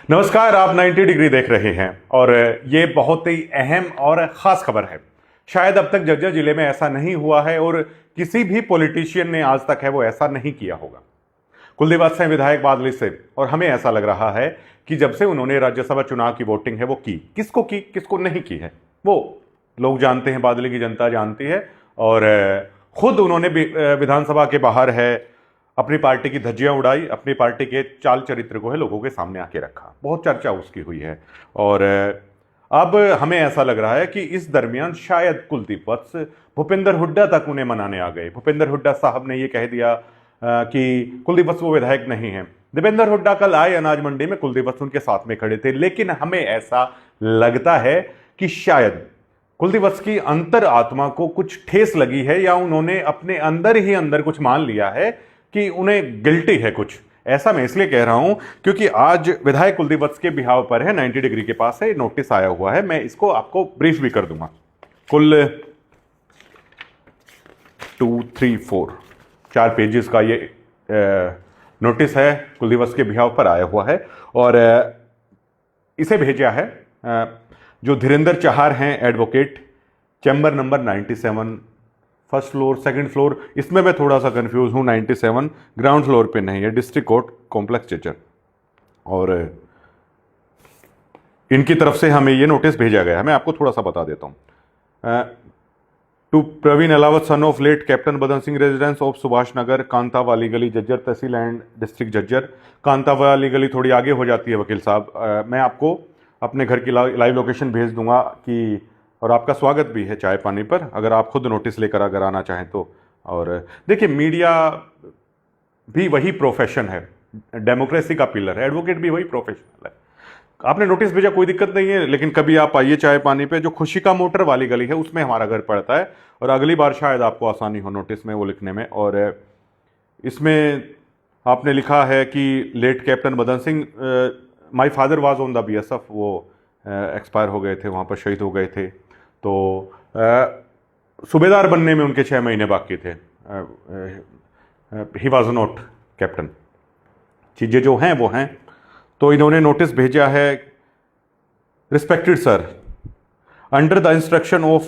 नमस्कार, आप 90 डिग्री देख रहे हैं और ये बहुत ही अहम और ख़ास खबर है। शायद अब तक झज्जर जिले में ऐसा नहीं हुआ है और किसी भी पॉलिटिशियन ने आज तक है वो ऐसा नहीं किया होगा। कुलदीप वत्स हैं विधायक बादली से और हमें ऐसा लग रहा है कि जब से उन्होंने राज्यसभा चुनाव की वोटिंग है वो की, किसको नहीं की है वो लोग जानते हैं, बादली की जनता जानती है। और खुद उन्होंने विधानसभा के बाहर है अपनी पार्टी की धज्जियां उड़ाई, अपनी पार्टी के चाल चरित्र को है लोगों के सामने आके रखा, बहुत चर्चा उसकी हुई है। और अब हमें ऐसा लग रहा है कि इस दरमियान शायद कुलदीप वत्स भूपेंद्र हुड्डा तक उन्हें मनाने आ गए। भूपेंद्र हुड्डा साहब ने ये कह दिया कि कुलदीप वत्स वो विधायक नहीं है। दीपेंद्र हुड्डा कल आए अनाज मंडी में, कुलदीप वत्स उनके साथ में खड़े थे, लेकिन हमें ऐसा लगता है कि शायद कुलदीप वत्स की अंतर आत्मा को कुछ ठेस लगी है या उन्होंने अपने अंदर ही अंदर कुछ मान लिया है कि उन्हें गिल्टी है कुछ। ऐसा मैं इसलिए कह रहा हूं क्योंकि आज विधायक कुलदीप वत्स के बिहाव पर है 90 डिग्री के पास है नोटिस आया हुआ है। मैं इसको आपको ब्रीफ भी कर दूंगा। कुल 2, 3, 4 पेजेस का ये नोटिस है, कुलदीप वत्स के बिहाव पर आया हुआ है। और इसे भेजा है जो धीरेंद्र चाहर हैं, advocate, chamber number 97, first floor, second floor. इसमें मैं थोड़ा सा कंफ्यूज हूं, 97 ग्राउंड फ्लोर पे नहीं है, डिस्ट्रिक्ट कोर्ट कॉम्प्लेक्स झज्जर। और इनकी तरफ से हमें ये नोटिस भेजा गया है, मैं आपको थोड़ा सा बता देता हूं। To Praveen Alawat son of late captain Badan Singh, residence of Subhash Nagar, Kanta वाली गली, झज्जर तहसील एंड डिस्ट्रिक्ट झज्जर। कांता वाली गली थोड़ी आगे हो जाती है वकील साहब। मैं आपको अपने घर की लाइव लोकेशन भेज दूंगा कि, और आपका स्वागत भी है चाय पानी पर, अगर आप खुद नोटिस लेकर अगर आना चाहें तो। और देखिए, मीडिया भी वही प्रोफेशन है, डेमोक्रेसी का पिलर है, एडवोकेट भी वही प्रोफेशनल है। आपने नोटिस भेजा, कोई दिक्कत नहीं है, लेकिन कभी आप आइए चाय पानी पे। जो खुशी का मोटर वाली गली है उसमें हमारा घर पड़ता है और अगली बार शायद आपको आसानी हो नोटिस में वो लिखने में। और इसमें आपने लिखा है कि late captain Badan Singh, my father was on the BSF, वो एक्सपायर हो गए थे, वहाँ पर शहीद हो गए थे। तो सूबेदार बनने में उनके 6 महीने बाकी थे। He was not captain. चीज़ें जो हैं वो हैं। तो इन्होंने नोटिस भेजा है, respected sir, under the instruction of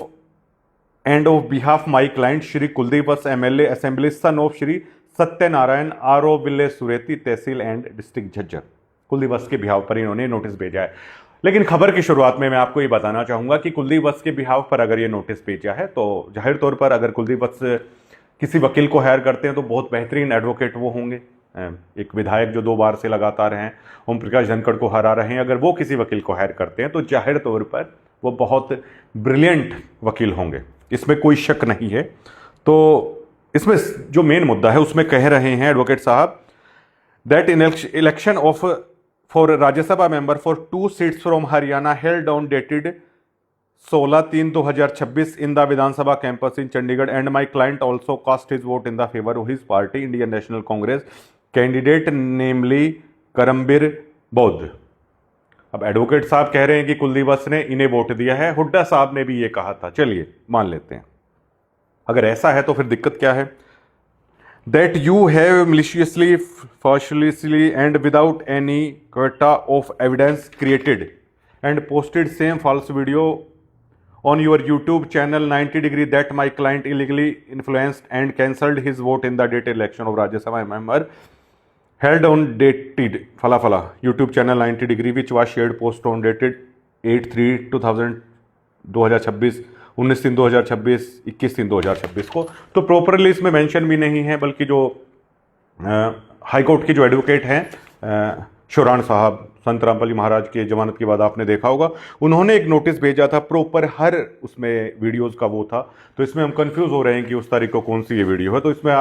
and of behalf my client Shri Kuldeep Vats MLA assembly, son of Shri Satyanarayan RO village Sureti, tehsil and district Jhajjar. Kuldeep Vats के बिहाव पर इन्होंने नोटिस भेजा है। लेकिन खबर की शुरुआत में मैं आपको ये बताना चाहूंगा कि कुलदीप वत्स के बिहाव पर अगर ये नोटिस भेजा है तो जाहिर तौर पर अगर कुलदीप वत्स किसी वकील को हायर करते हैं तो बहुत बेहतरीन एडवोकेट वो होंगे। एक विधायक जो 2 बार से लगातार हैं, ओम प्रकाश धनखड़ को हरा रहे हैं, अगर वो किसी वकील को हायर करते हैं तो जाहिर तौर पर वो बहुत ब्रिलियंट वकील होंगे, इसमें कोई शक नहीं है। तो इसमें जो मेन मुद्दा है उसमें कह रहे हैं एडवोकेट साहब that election of for Rajya Sabha member for 2 seats from Haryana held on dated 16/3/2026 in the Vidhan Sabha campus in Chandigarh, and my client also cast his vote in the favor of his party Indian National Congress candidate namely Karambir बौद्ध। अब advocate साहब कह रहे हैं कि कुलदीप वत्स ने इन्हें vote दिया है, हुड्डा साहब ने भी ये कहा था, चलिए मान लेते हैं। अगर ऐसा है तो फिर दिक्कत क्या है? That you have maliciously, falsely and without any quota of evidence created and posted same false video on your YouTube channel 90 degree that my client illegally influenced and cancelled his vote in the dated election of Rajya Sabha member held on dated fala YouTube channel 90 degree which was shared post on dated 8/3/2026 19/3/2026 21/3/2026 को। तो properly इसमें mention भी नहीं है, बल्कि जो high court के जो एडवोकेट हैं शोरान साहब, संत रामपाली महाराज के जमानत के बाद आपने देखा होगा, उन्होंने एक नोटिस भेजा था, प्रॉपर हर उसमें वीडियोस का वो था। तो इसमें हम कंफ्यूज हो रहे हैं कि उस तारीख को कौन सी ये वीडियो है, तो इसमें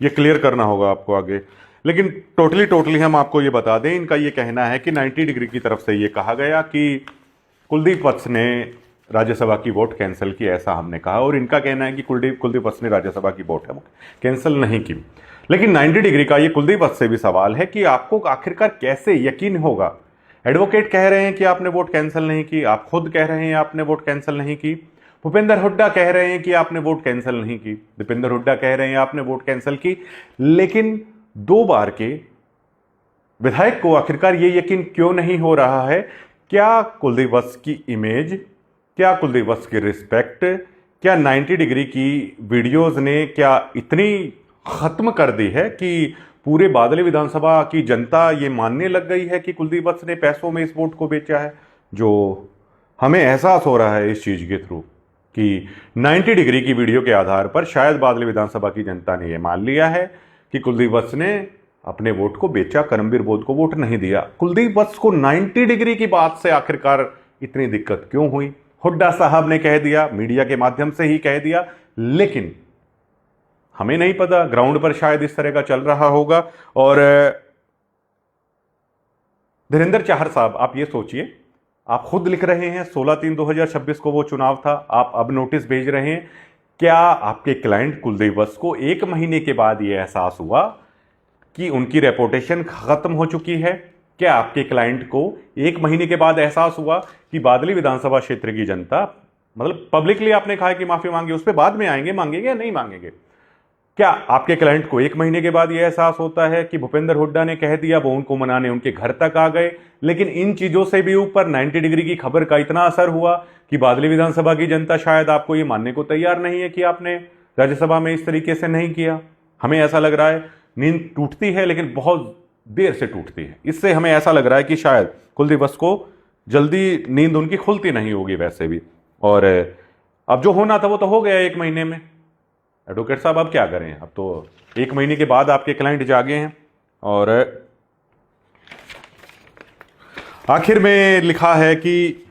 ये क्लियर करना होगा आपको आगे। लेकिन टोटली हम आपको ये बता दें, इनका ये कहना है कि 90 डिग्री की तरफ से ये कहा गया कि कुलदीप वत्स ने राज्यसभा की वोट कैंसिल की, ऐसा हमने कहा। और इनका कहना है कि कुलदीप वत्स ने राज्यसभा की वोट है वो कैंसिल नहीं की। लेकिन 90 डिग्री का ये कुलदीप वत्स से भी सवाल है कि आपको आखिरकार कैसे यकीन होगा? एडवोकेट कह रहे हैं कि आपने वोट कैंसिल नहीं की, आप खुद कह रहे हैं आपने वोट कैंसिल नहीं की, भूपेंद्र हुड्डा कह रहे हैं कि आपने वोट कैंसिल नहीं की, दीपेंद्र हुड्डा कह रहे हैं आपने वोट कैंसिल की। लेकिन 2 बार के विधायक को आखिरकार ये यकीन क्यों नहीं हो रहा है? क्या कुलदीप वत्स की इमेज, क्या कुलदीप वत्स की रिस्पेक्ट, क्या 90 डिग्री की वीडियोस ने क्या इतनी खत्म कर दी है कि पूरे बादली विधानसभा की जनता ये मानने लग गई है कि कुलदीप वत्स ने पैसों में इस वोट को बेचा है? जो हमें एहसास हो रहा है इस चीज के थ्रू कि 90 डिग्री की वीडियो के आधार पर शायद बादली विधानसभा की जनता ने यह मान लिया है कि कुलदीप वत्स ने अपने वोट को बेचा, करमबीर बोध को वोट नहीं दिया। कुलदीप वत्स को 90 डिग्री की बात से आखिरकार इतनी दिक्कत क्यों हुई? हुड्डा साहब ने कह दिया, मीडिया के माध्यम से ही कह दिया, लेकिन हमें नहीं पता, ग्राउंड पर शायद इस तरह का चल रहा होगा। और धीरेंद्र चाहर साहब, आप ये सोचिए, आप खुद लिख रहे हैं 16/3/2026 को वो चुनाव था, आप अब नोटिस भेज रहे हैं। क्या आपके क्लाइंट कुलदीप वत्स को 1 महीने के बाद ये एहसास हुआ कि उनकी रेपुटेशन खत्म हो चुकी है? क्या आपके क्लाइंट को 1 महीने के बाद एहसास हुआ कि बादली विधानसभा क्षेत्र की जनता, मतलब पब्लिकली आपने कहा कि माफी मांगी, उस पर बाद में आएंगे, मांगेंगे या नहीं मांगेंगे? क्या आपके क्लाइंट को 1 महीने के बाद यह एहसास होता है कि भूपेंद्र हुड्डा ने कह दिया, वो उनको मनाने उनके घर तक आ गए? लेकिन इन चीजों से भी ऊपर 90 डिग्री की खबर का इतना असर हुआ कि बादली विधानसभा की जनता शायद आपको ये मानने को तैयार नहीं है कि आपने राज्यसभा में इस तरीके से नहीं किया। हमें ऐसा लग रहा है नींद टूटती है, लेकिन बहुत देर से टूटती है। इससे हमें ऐसा लग रहा है कि शायद कुलदीप वत्स को जल्दी नींद उनकी खुलती नहीं होगी वैसे भी। और अब जो होना था वो तो हो गया 1 महीने में। एडवोकेट साहब, अब क्या करें? अब तो 1 महीने के बाद आपके क्लाइंट जागे हैं। और आखिर में लिखा है कि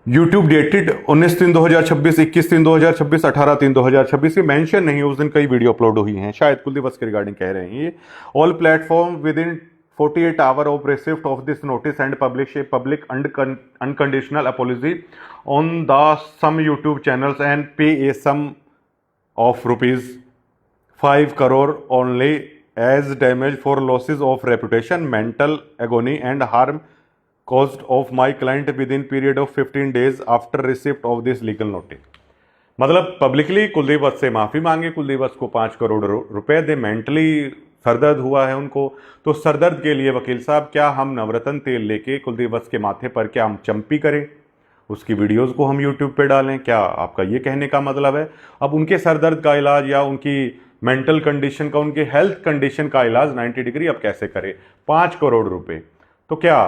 YouTube डेटेड 19/3/2026, 21/3/2026, 18/3/2026। ये मेंशन नहीं है, उस दिन कई वीडियो अपलोड हुई हैं, शायद कुलदीप वत्स के रिगार्डिंग कह रहे हैं ये। All platform with in 48 hours of receipt of this notice and publish a public unconditional apology on the some YouTube channels and pay a sum of ₹5 crore only as damage for losses of reputation, mental agony and harm caused of my client within period of 15 days after receipt of this legal notice। मतलब publicly Kuldeep वत्स से माफी मांगे, कुलदीप वत्स को 5 करोड़ रुपए दे, mentally सरदर्द हुआ है उनको, तो सरदर्द के लिए वकील साहब क्या हम नवरत्न तेल लेके कुलदीप वत्स के माथे पर क्या हम चंपी करें, उसकी वीडियोस को हम यूट्यूब पे डालें? क्या आपका ये कहने का मतलब है? अब उनके सरदर्द का इलाज या उनकी मेंटल कंडीशन का, उनके हेल्थ कंडीशन का इलाज 90 डिग्री अब कैसे करे? 5 करोड़ रुपए। तो क्या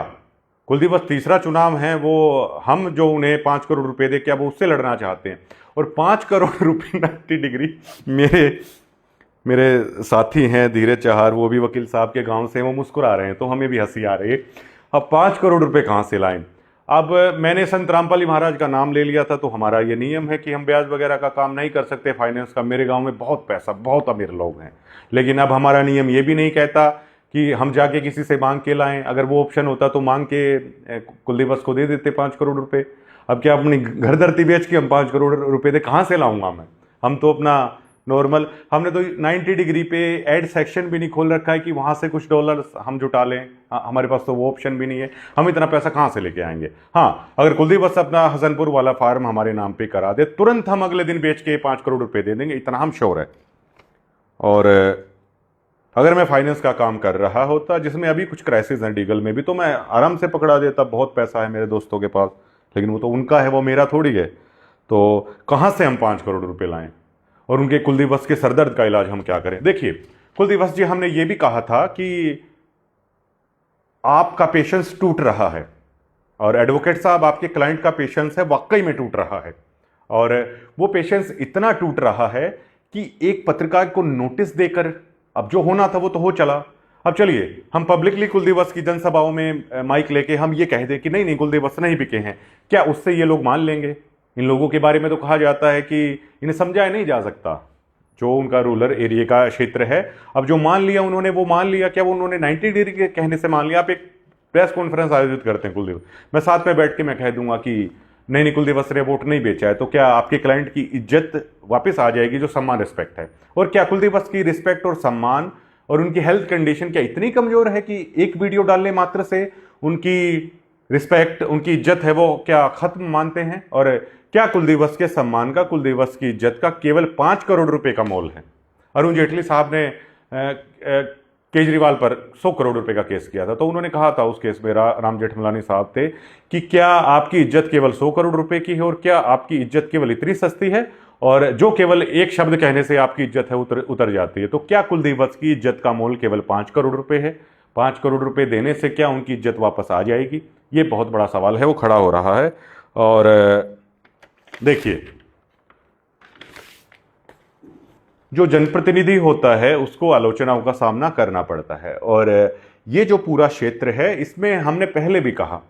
कुलदीप वत्स तीसरा चुनाव है वो, हम जो उन्हें 5 करोड़ रुपए दे, क्या वो उससे लड़ना चाहते हैं? और 5 करोड़ रुपए 90 डिग्री, मेरे साथी हैं धीरज चाहर, वो भी वकील साहब के गांव से, वो मुस्कुरा रहे हैं तो हमें भी हंसी आ रही है। अब 5 करोड़ रुपए कहाँ से लाएं? अब मैंने संत रामपाली महाराज का नाम ले लिया था, तो हमारा ये नियम है कि हम ब्याज वगैरह का काम नहीं कर सकते फाइनेंस का। मेरे गांव में बहुत पैसा, बहुत अमीर लोग हैं, लेकिन अब हमारा नियम ये भी नहीं कहता कि हम जाके किसी से मांग के लाएं। अगर वो ऑप्शन होता तो मांग के कुलदीप वत्स को दे देते 5 करोड़ रुपए। अब क्या अपनी घर धरती बेच के हम 5 करोड़ रुपए दे कहाँ से लाऊंगा मैं? हम तो अपना नॉर्मल, हमने तो 90 डिग्री पे एड सेक्शन भी नहीं खोल रखा है कि वहां से कुछ डॉलर हम जुटा लें। हमारे पास तो वो ऑप्शन भी नहीं है, हम इतना पैसा कहाँ से लेके आएंगे? हाँ, अगर कुलदीप वत्स अपना हसनपुर वाला फार्म हमारे नाम पे करा दे, तुरंत हम अगले दिन बेच के 5 करोड़ रुपए दे देंगे, इतना हम श्योर है। और अगर मैं फाइनेंस का काम कर रहा होता, जिसमें अभी कुछ क्राइसिस है लीगल में भी, तो मैं आराम से पकड़ा देता। बहुत पैसा है मेरे दोस्तों के पास, लेकिन वो तो उनका है, वो मेरा थोड़ी है। तो कहाँ से हम 5 करोड़ रुपए लाएं? और उनके कुलदीप वत्स के सरदर्द का इलाज हम क्या करें? देखिए कुलदीप वत्स जी, हमने ये भी कहा था कि आपका पेशेंस टूट रहा है, और एडवोकेट साहब आपके क्लाइंट का पेशेंस है वाकई में टूट रहा है। और वो पेशेंस इतना टूट रहा है कि एक पत्रकार को नोटिस देकर, अब जो होना था वो तो हो चला, अब चलिए हम पब्लिकली कुलदीप वत्स की जनसभाओं में माइक लेके हम ये कह दें कि नहीं नहीं कुलदीप वत्स नहीं बिके हैं, क्या उससे ये लोग मान लेंगे? इन लोगों के बारे में तो कहा जाता है कि इन्हें समझाया नहीं जा सकता, जो उनका रूरल एरिया का क्षेत्र है। अब जो मान लिया उन्होंने, वो मान लिया। क्या वो उन्होंने 90 डिग्री के कहने से मान लिया? आप एक प्रेस कॉन्फ्रेंस आयोजित करते हैं कुलदीप, मैं साथ में बैठ के मैं कह दूंगा कि नहीं नहीं कुलदीप वत्स ने वोट नहीं बेचा है, तो क्या आपके क्लाइंट की इज्जत वापस आ जाएगी, जो सम्मान रिस्पेक्ट है? और क्या कुलदीप वत्स की रिस्पेक्ट और सम्मान और उनकी हेल्थ कंडीशन क्या इतनी कमजोर है कि एक वीडियो डालने मात्र से उनकी रिस्पेक्ट, उनकी इज्जत है वो क्या खत्म मानते हैं? और क्या कुलदीप के सम्मान का, कुलदीप की इज्जत का केवल 5 करोड़ रुपए का मोल है? अरुण जेटली साहब ने केजरीवाल पर 100 करोड़ रुपए का केस किया था, तो उन्होंने कहा था उस केस में, राम जेठमलानी साहब थे, कि क्या आपकी इज्जत केवल 100 करोड़ रुपए की है और क्या आपकी इज्जत केवल इतनी सस्ती है और जो केवल एक शब्द कहने से आपकी इज्जत है उतर जाती है? तो क्या कुलदीप की इज्जत का मोल केवल 5 करोड़ रुपए है? 5 करोड़ रुपए देने से क्या उनकी इज्जत वापस आ जाएगी? ये बहुत बड़ा सवाल है, वो खड़ा हो रहा है। और देखिए, जो जनप्रतिनिधि होता है उसको आलोचनाओं का सामना करना पड़ता है, और ये जो पूरा क्षेत्र है इसमें हमने पहले भी कहा,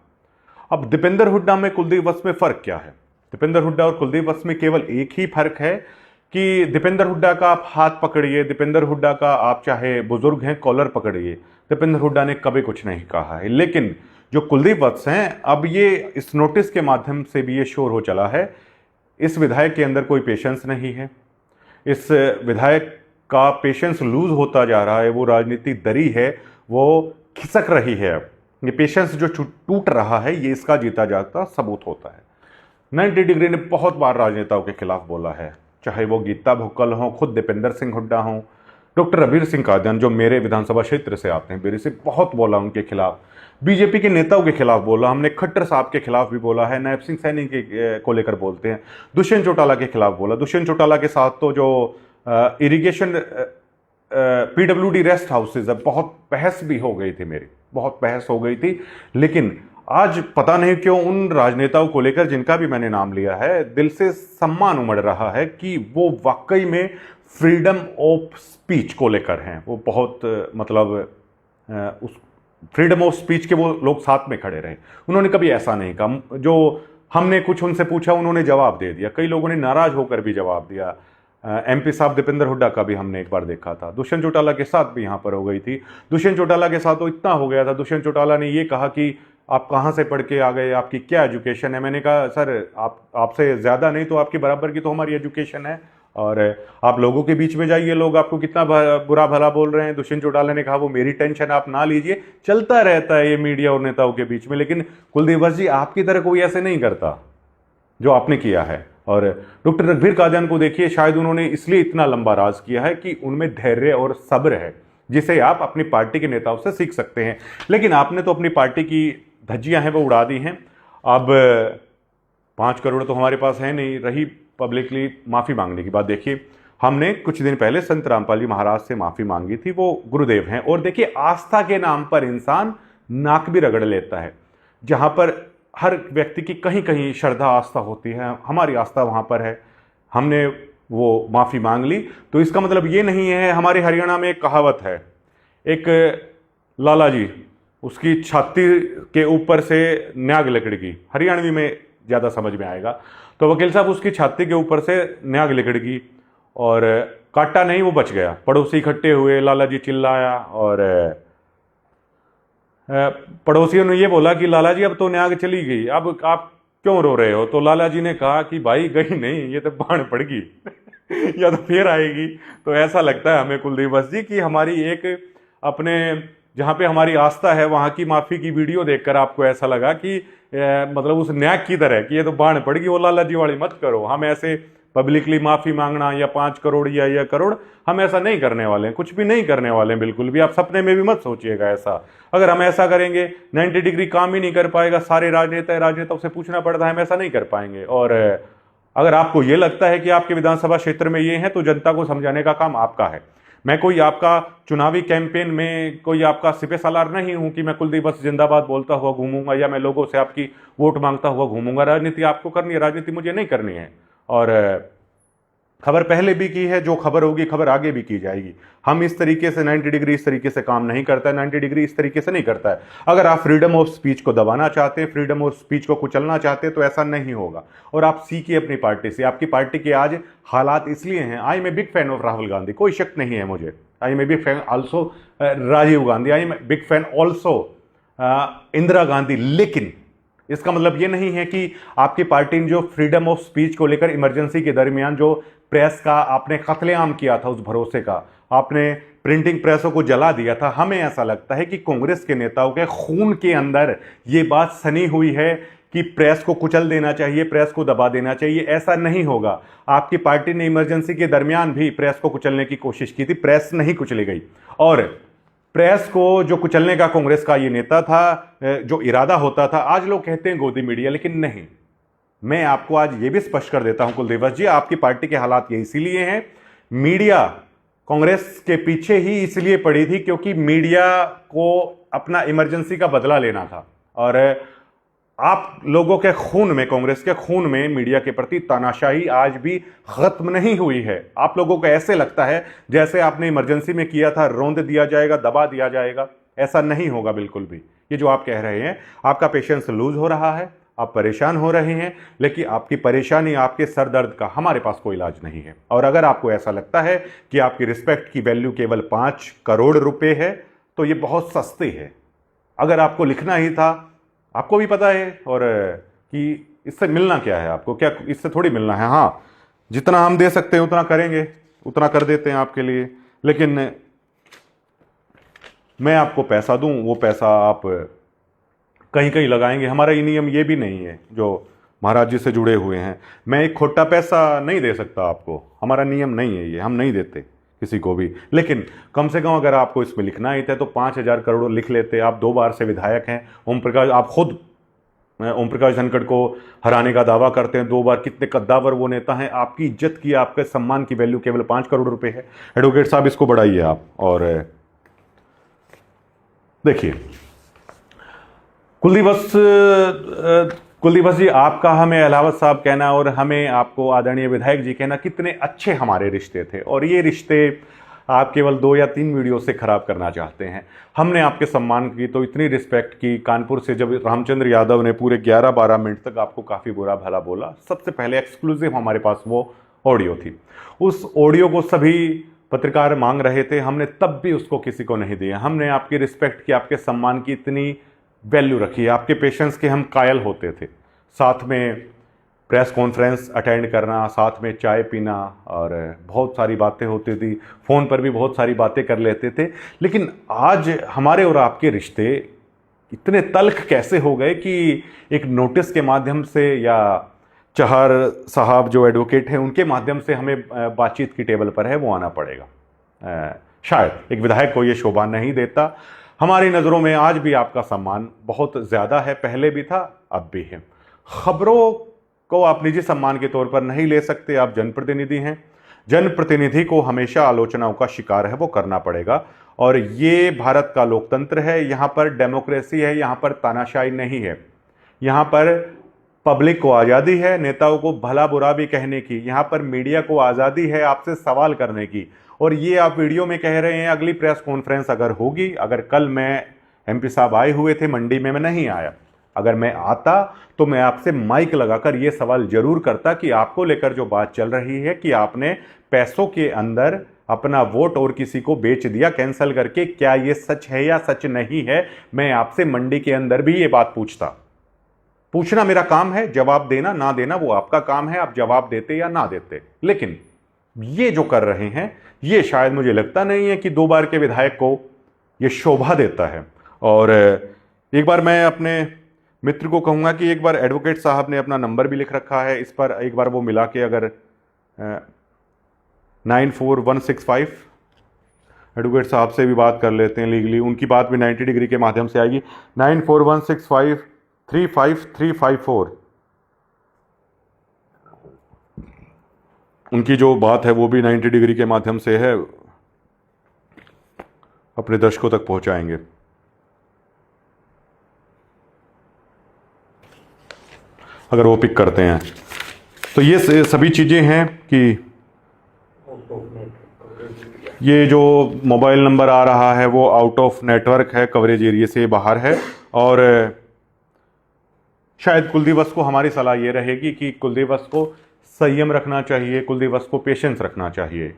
अब दीपेंद्र हुड्डा में कुलदीप वत्स में फर्क क्या है? दीपेंद्र हुड्डा और कुलदीप वत्स में केवल एक ही फर्क है कि दीपेंद्र हुड्डा का आप हाथ पकड़िए, दीपेंद्र हुड्डा का आप चाहे बुजुर्ग हैं कॉलर पकड़िए, दीपेंद्र हुड्डा ने कभी कुछ नहीं कहा है। लेकिन जो कुलदीप वत्स हैं, अब ये इस नोटिस के माध्यम से भी ये शोर हो चला है, इस विधायक के अंदर कोई पेशेंस नहीं है, इस विधायक का पेशेंस लूज होता जा रहा है, वो राजनीतिक दरी है वो खिसक रही है। अब ये पेशेंस जो टूट रहा है, ये इसका जीता जाता सबूत होता है। 90 डिग्री ने बहुत बार राजनेताओं के खिलाफ बोला है, चाहे वो गीता भुक्कल हों, खुद दीपेंद्र सिंह हुड्डा हों, डॉक्टर रबीर सिंह कादियान जो मेरे विधानसभा क्षेत्र से आते हैं, बेरी से, बहुत बोला उनके खिलाफ, बीजेपी के नेताओं के खिलाफ बोला, हमने खट्टर साहब के खिलाफ भी बोला है, नायब सिंह सैनी के को लेकर बोलते हैं, दुष्यंत चौटाला के खिलाफ बोला। दुष्यंत चौटाला के साथ तो जो इरिगेशन पीडब्ल्यूडी रेस्ट हाउसेज है, बहुत बहस भी हो गई थी, मेरी बहुत बहस हो गई थी। लेकिन आज पता नहीं क्यों उन राजनेताओं को लेकर जिनका भी मैंने नाम लिया है, दिल से सम्मान उमड़ रहा है कि वो वाकई में फ्रीडम ऑफ स्पीच को लेकर हैं। वो बहुत मतलब उस फ्रीडम ऑफ स्पीच के वो लोग साथ में खड़े रहे। उन्होंने कभी ऐसा नहीं कहा, जो हमने कुछ उनसे पूछा उन्होंने जवाब दे दिया, कई लोगों ने नाराज होकर भी जवाब दिया। एमपी साहब दीपेंद्र हुड्डा का भी हमने एक बार देखा था, दुष्यंत चौटाला के साथ भी यहाँ पर हो गई थी। दुष्यंत चौटाला के साथ तो इतना हो गया था, दुष्यंत चौटाला ने ये कहा कि आप कहाँ से पढ़ के आ गए, आपकी क्या एजुकेशन है? मैंने कहा सर आपसे ज़्यादा नहीं तो आपकी बराबर की तो हमारी एजुकेशन है, और आप लोगों के बीच में जाइए, लोग आपको कितना बुरा भला बोल रहे हैं। दुष्यंत चौटाला ने कहा वो मेरी टेंशन आप ना लीजिए, चलता रहता है ये मीडिया और नेताओं के बीच में। लेकिन कुलदीप जी आपकी तरह कोई ऐसे नहीं करता जो आपने किया है। और डॉक्टर रघुवीर कादियान को देखिए, शायद उन्होंने इसलिए इतना लंबा राज किया है कि उनमें धैर्य और सब्र है, जिसे आप अपनी पार्टी के नेताओं से सीख सकते हैं। लेकिन आपने तो अपनी पार्टी की धज्जियां हैं वो उड़ा दी हैं। अब 5 करोड़ तो हमारे पास है नहीं, रही पब्लिकली माफ़ी मांगने की बात। देखिए, हमने कुछ दिन पहले संत रामपाल जी महाराज से माफ़ी मांगी थी, वो गुरुदेव हैं। और देखिए, आस्था के नाम पर इंसान नाक भी रगड़ लेता है। जहाँ पर हर व्यक्ति की कहीं कहीं श्रद्धा आस्था होती है, हमारी आस्था वहाँ पर है, हमने वो माफ़ी मांग ली। तो इसका मतलब ये नहीं है, हमारे हरियाणा में एक कहावत है, एक लाला जी, उसकी छाती के ऊपर से न्याग लिकड़ गई, हरियाणवी में ज़्यादा समझ में आएगा। तो वकील साहब उसकी छाती के ऊपर से न्याग लिकड़ गई और काटा नहीं, वो बच गया। पड़ोसी इकट्ठे हुए, लाला जी चिल्लाया और पड़ोसियों ने ये बोला कि लाला जी अब तो न्याग चली गई, अब आप क्यों रो रहे हो? तो लाला जी ने कहा कि भाई गई नहीं, ये तो बाण पड़ गई या तो फिर आएगी। तो ऐसा लगता है हमें कुलदीप जी की हमारी एक अपने जहाँ पे हमारी आस्था है वहाँ की माफ़ी की वीडियो देखकर आपको ऐसा लगा कि मतलब उस न्याग की तरह कि ये तो बाण पड़ गई, वो लाला जी वाली मत करो। हम ऐसे पब्लिकली माफ़ी मांगना या 5 करोड़ या 1 करोड़, हम ऐसा नहीं करने वाले हैं, कुछ भी नहीं करने वाले हैं, बिल्कुल भी। आप सपने में भी मत सोचिएगा ऐसा। अगर हम ऐसा करेंगे 90 डिग्री काम ही नहीं कर पाएगा। सारे राजनेताओं से पूछना पड़ता है, हम ऐसा नहीं कर पाएंगे। और अगर आपको ये लगता है कि आपके विधानसभा क्षेत्र में ये है, तो जनता को समझाने का काम आपका है। मैं कोई आपका चुनावी कैंपेन में कोई आपका सिपे सालार नहीं हूं कि मैं कुलदीप जिंदाबाद बोलता हुआ घूमूंगा या मैं लोगों से आपकी वोट मांगता हुआ घूमूंगा। राजनीति आपको करनी है, राजनीति मुझे नहीं करनी है। और खबर पहले भी की है, जो खबर होगी खबर आगे भी की जाएगी। हम इस तरीके से 90 डिग्री इस तरीके से काम नहीं करता है, 90 डिग्री इस तरीके से नहीं करता है। अगर आप फ्रीडम ऑफ स्पीच को दबाना चाहते हैं, फ्रीडम ऑफ स्पीच को कुचलना चाहते हैं, तो ऐसा नहीं होगा। और आप सीखिए अपनी पार्टी से। आपकी पार्टी के आज हालात इसलिए हैं, I am a big fan of Rahul Gandhi, कोई शक नहीं है मुझे। I am a big fan also Rajiv Gandhi, I am big fan also Indira Gandhi. लेकिन इसका मतलब ये नहीं है कि आपकी पार्टी ने जो फ्रीडम ऑफ स्पीच को लेकर इमरजेंसी के दरमियान जो प्रेस का आपने कत्लेआम किया था, उस भरोसे का आपने प्रिंटिंग प्रेसों को जला दिया था, हमें ऐसा लगता है कि कांग्रेस के नेताओं के खून के अंदर ये बात सनी हुई है कि प्रेस को कुचल देना चाहिए, प्रेस को दबा देना चाहिए। ऐसा नहीं होगा। आपकी पार्टी ने इमरजेंसी के दरमियान भी प्रेस को कुचलने की कोशिश की थी, प्रेस नहीं कुचली गई। और प्रेस को जो कुचलने का कांग्रेस का ये नेता था, जो इरादा होता था, आज लोग कहते हैं गोदी मीडिया, लेकिन नहीं। मैं आपको आज ये भी स्पष्ट कर देता हूं कुलदीप जी, आपकी पार्टी के हालात ये इसीलिए हैं, मीडिया कांग्रेस के पीछे ही इसलिए पड़ी थी क्योंकि मीडिया को अपना इमरजेंसी का बदला लेना था। और आप लोगों के खून में, कांग्रेस के खून में मीडिया के प्रति तानाशाही आज भी खत्म नहीं हुई है। आप लोगों को ऐसे लगता है जैसे आपने इमरजेंसी में किया था, रौंद दिया जाएगा, दबा दिया जाएगा। ऐसा नहीं होगा बिल्कुल भी। ये जो आप कह रहे हैं, आपका पेशेंस लूज हो रहा है, आप परेशान हो रहे हैं, लेकिन आपकी परेशानी, आपके सर दर्द का हमारे पास कोई इलाज नहीं है। और अगर आपको ऐसा लगता है कि आपकी रिस्पेक्ट की वैल्यू केवल 5 करोड़ रुपए है, तो ये बहुत सस्ती है। अगर आपको लिखना ही था, आपको भी पता है और कि इससे मिलना क्या है, आपको क्या इससे थोड़ी मिलना है। हाँ, जितना हम दे सकते हैं उतना करेंगे, उतना कर देते हैं आपके लिए, लेकिन मैं आपको पैसा दूं, वो पैसा आप कहीं कहीं लगाएंगे। हमारा ये नियम ये भी नहीं है जो महाराज जी से जुड़े हुए हैं। मैं एक खोटा पैसा नहीं दे सकता आपको, हमारा नियम नहीं है ये, हम नहीं देते किसी को भी। लेकिन कम से कम अगर आपको इसमें लिखना ही था तो 5,000 करोड़ लिख लेते। आप 2 बार से विधायक हैं, ओम प्रकाश, आप खुद ओम प्रकाश धनखड़ को हराने का दावा करते हैं 2 बार। कितने कद्दावर वो नेता हैं। आपकी इज्जत की, आपके सम्मान की वैल्यू केवल 5 करोड़ रुपए है। एडवोकेट साहब, इसको बढ़ाइए आप। और देखिए कुलदीप जी, आपका हमें अलावत साहब कहना और हमें आपको आदरणीय विधायक जी कहना कितने अच्छे हमारे रिश्ते थे, और ये रिश्ते आप केवल 2 या 3 वीडियो से खराब करना चाहते हैं। हमने आपके सम्मान की तो इतनी रिस्पेक्ट की। कानपुर से जब रामचंद्र यादव ने पूरे 11-12 मिनट तक आपको काफ़ी बुरा भला बोला, सबसे पहले एक्सक्लूसिव हमारे पास वो ऑडियो थी। उस ऑडियो को सभी पत्रकार मांग रहे थे, हमने तब भी उसको किसी को नहीं दिया। हमने आपकी रिस्पेक्ट की, आपके सम्मान की इतनी वैल्यू रखी है, आपके पेशेंस के हम कायल होते थे। साथ में प्रेस कॉन्फ्रेंस अटेंड करना, साथ में चाय पीना, और बहुत सारी बातें होती थी। फ़ोन पर भी बहुत सारी बातें कर लेते थे। लेकिन आज हमारे और आपके रिश्ते इतने तल्ख कैसे हो गए कि एक नोटिस के माध्यम से, या चहर साहब जो एडवोकेट हैं उनके माध्यम से हमें बातचीत की टेबल पर है वो आना पड़ेगा। शायद एक विधायक को ये शोभा नहीं देता। हमारी नज़रों में आज भी आपका सम्मान बहुत ज़्यादा है, पहले भी था, अब भी है। खबरों को आप निजी सम्मान के तौर पर नहीं ले सकते। आप जनप्रतिनिधि हैं, जनप्रतिनिधि को हमेशा आलोचनाओं का शिकार है वो करना पड़ेगा। और ये भारत का लोकतंत्र है, यहाँ पर डेमोक्रेसी है, यहाँ पर तानाशाही नहीं है। यहाँ पर पब्लिक को आज़ादी है नेताओं को भला बुरा भी कहने की, यहाँ पर मीडिया को आज़ादी है आपसे सवाल करने की। और ये आप वीडियो में कह रहे हैं अगली प्रेस कॉन्फ्रेंस अगर होगी, अगर कल मैं एमपी साहब आए हुए थे मंडी में, मैं नहीं आया, अगर मैं आता तो मैं आपसे माइक लगाकर ये सवाल जरूर करता कि आपको लेकर जो बात चल रही है कि आपने पैसों के अंदर अपना वोट और किसी को बेच दिया कैंसिल करके, क्या ये सच है या सच नहीं है। मैं आपसे मंडी के अंदर भी ये बात पूछता। पूछना मेरा काम है, जवाब देना ना देना वो आपका काम है, आप जवाब देते या ना देते। लेकिन ये जो कर रहे हैं ये शायद मुझे लगता नहीं है कि 2 बार के विधायक को ये शोभा देता है। और एक बार मैं अपने मित्र को कहूँगा कि एक बार एडवोकेट साहब ने अपना नंबर भी लिख रखा है, इस पर एक बार वो मिला के अगर 94165 एडवोकेट साहब से भी बात कर लेते हैं लीगली, उनकी बात भी 90 डिग्री के माध्यम से आएगी। 9416535354 उनकी जो बात है वो भी 90 डिग्री के माध्यम से है, अपने दर्शकों तक पहुंचाएंगे। अगर वो पिक करते हैं तो ये सभी चीज़ें हैं कि ये जो मोबाइल नंबर आ रहा है वो आउट ऑफ नेटवर्क है, कवरेज एरिया से बाहर है। और शायद कुलदीप को हमारी सलाह ये रहेगी कि कुलदीप को संयम रखना चाहिए, कुलदीप को पेशेंस रखना चाहिए।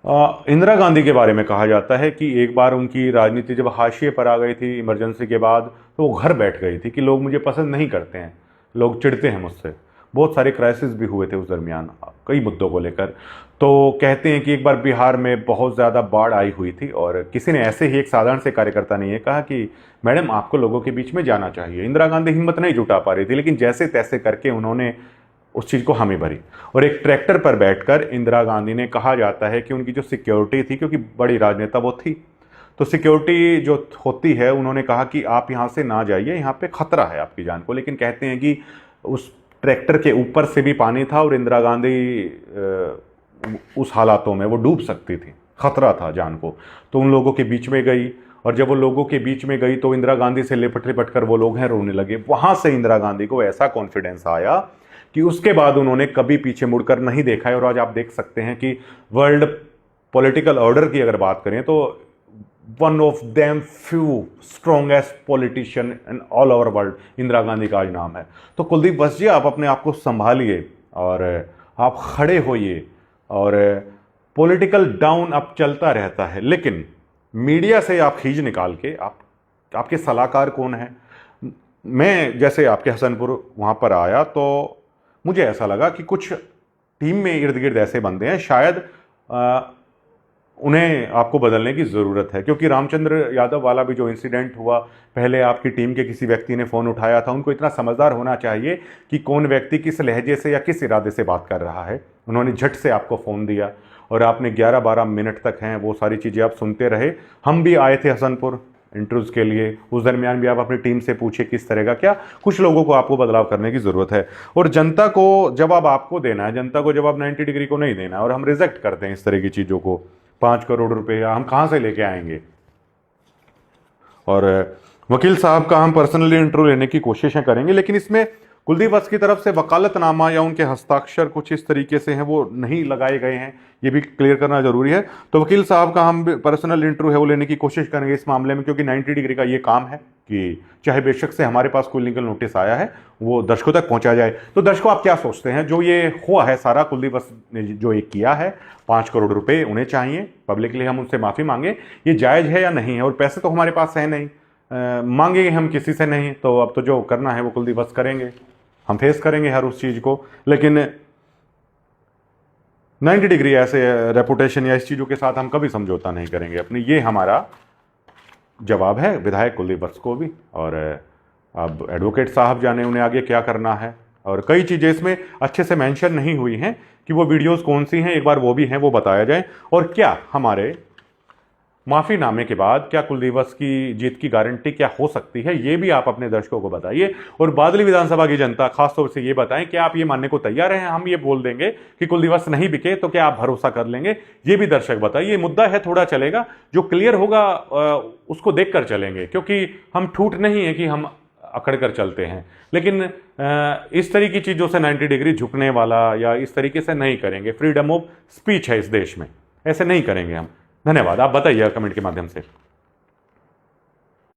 इंदिरा गांधी के बारे में कहा जाता है कि एक बार उनकी राजनीति जब हाशिए पर आ गई थी इमरजेंसी के बाद, तो वो घर बैठ गई थी कि लोग मुझे पसंद नहीं करते हैं, लोग चिढ़ते हैं मुझसे, बहुत सारे क्राइसिस भी हुए थे उस दरमियान कई मुद्दों को लेकर। तो कहते हैं कि एक बार बिहार में बहुत ज़्यादा बाढ़ आई हुई थी और किसी ने ऐसे ही एक साधारण से कार्यकर्ता ने ये कहा कि मैडम आपको लोगों के बीच में जाना चाहिए। इंदिरा गांधी हिम्मत नहीं जुटा पा रही थी, लेकिन जैसे तैसे करके उन्होंने उस चीज़ को हामी भरी और एक ट्रैक्टर पर बैठकर इंदिरा गांधी ने, कहा जाता है कि उनकी जो सिक्योरिटी थी, क्योंकि बड़ी राजनेता वो थी, तो सिक्योरिटी जो होती है, उन्होंने कहा कि आप यहाँ से ना जाइए, यहाँ पे खतरा है आपकी जान को। लेकिन कहते हैं कि उस ट्रैक्टर के ऊपर से भी पानी था और इंदिरा गांधी उस हालातों में वो डूब सकती थी, खतरा था जान को। तो उन लोगों के बीच में गई और जब वो लोगों के बीच में गई तो इंदिरा गांधी से लिपट लिपट कर वो लोग हैं रोने लगे। वहां से इंदिरा गांधी को ऐसा कॉन्फिडेंस आया कि उसके बाद उन्होंने कभी पीछे मुड़कर नहीं देखा है। और आज आप देख सकते हैं कि वर्ल्ड पॉलिटिकल ऑर्डर की अगर बात करें तो one of them few strongest politician in all over world Indira Gandhi का आज नाम है। तो कुलदीप वत्स जी, आप अपने आप को संभालिए और आप खड़े होइए। और पॉलिटिकल डाउन अब चलता रहता है, लेकिन मीडिया से आप खींच निकाल के आपके सलाहकार कौन है। मैं जैसे आपके हसनपुर वहाँ पर आया तो मुझे ऐसा लगा कि कुछ टीम में इर्द गिर्द ऐसे बंदे हैं, शायद उन्हें आपको बदलने की ज़रूरत है। क्योंकि रामचंद्र यादव वाला भी जो इंसिडेंट हुआ, पहले आपकी टीम के किसी व्यक्ति ने फ़ोन उठाया था, उनको इतना समझदार होना चाहिए कि कौन व्यक्ति किस लहजे से या किस इरादे से बात कर रहा है। उन्होंने झट से आपको फ़ोन दिया और आपने 11-12 मिनट तक हैं वो सारी चीज़ें आप सुनते रहे। हम भी आए थे हसनपुर इंटरव्यूज़ के लिए, उस दरमियान भी आप अपनी टीम से पूछे किस तरह का क्या, कुछ लोगों को आपको बदलाव करने की ज़रूरत है। और जनता को जवाब आपको देना है, जनता को जवाब 90 डिग्री को नहीं देना है। और हम रिजेक्ट करते हैं इस तरह की चीज़ों को। 5 करोड़ रुपए हम कहाँ से लेके आएंगे। और वकील साहब का हम पर्सनली इंटरव्यू लेने की कोशिशें करेंगे, लेकिन इसमें कुलदीप वत्स की तरफ से वकालतनामा या उनके हस्ताक्षर कुछ इस तरीके से हैं वो नहीं लगाए गए हैं, ये भी क्लियर करना जरूरी है। तो वकील साहब का हम पर्सनल इंटरव्यू है वो लेने की कोशिश करेंगे इस मामले में, क्योंकि 90 डिग्री का ये काम है कि चाहे बेशक से हमारे पास कोई लीगल नोटिस आया है वो दर्शकों तक पहुंचा जाए। तो दर्शकों, आप क्या सोचते हैं जो ये हुआ है सारा, कुलदीप वत्स ने जो ये किया है, 5 करोड़ रुपए उन्हें चाहिए, पब्लिकली हम उनसे माफ़ी मांगे, ये जायज़ है या नहीं है। और पैसे तो हमारे पास है नहीं, मांगेंगे हम किसी से नहीं, तो अब तो जो करना है वो कुलदीप वत्स करेंगे, हम फेस करेंगे हर उस चीज़ को। लेकिन 90 डिग्री ऐसे रेपुटेशन या इस चीज़ों के साथ हम कभी समझौता नहीं करेंगे अपनी। ये हमारा जवाब है विधायक कुलदीप वत्स को भी। और अब एडवोकेट साहब जाने उन्हें आगे क्या करना है। और कई चीज़ें इसमें अच्छे से मेंशन नहीं हुई हैं कि वो वीडियोस कौन सी हैं, एक बार वो भी हैं, वो बताया जाए। और क्या हमारे माफ़ीनामे के बाद क्या कुलदीप वत्स की जीत की गारंटी क्या हो सकती है, ये भी आप अपने दर्शकों को बताइए। और बादली विधानसभा की जनता खासतौर से ये बताएं कि आप ये मानने को तैयार हैं, हम ये बोल देंगे कि कुलदीप वत्स नहीं बिके तो क्या आप भरोसा कर लेंगे, ये भी दर्शक बताइए। ये मुद्दा है, थोड़ा चलेगा, जो क्लियर होगा उसको देख कर चलेंगे, क्योंकि हम ठूठ नहीं है कि हम अकड़ कर चलते हैं, लेकिन इस तरह की चीज़ों से 90 डिग्री झुकने वाला या इस तरीके से नहीं करेंगे। फ्रीडम ऑफ स्पीच है इस देश में, ऐसे नहीं करेंगे हम। धन्यवाद। आप बताइए कमेंट के माध्यम से।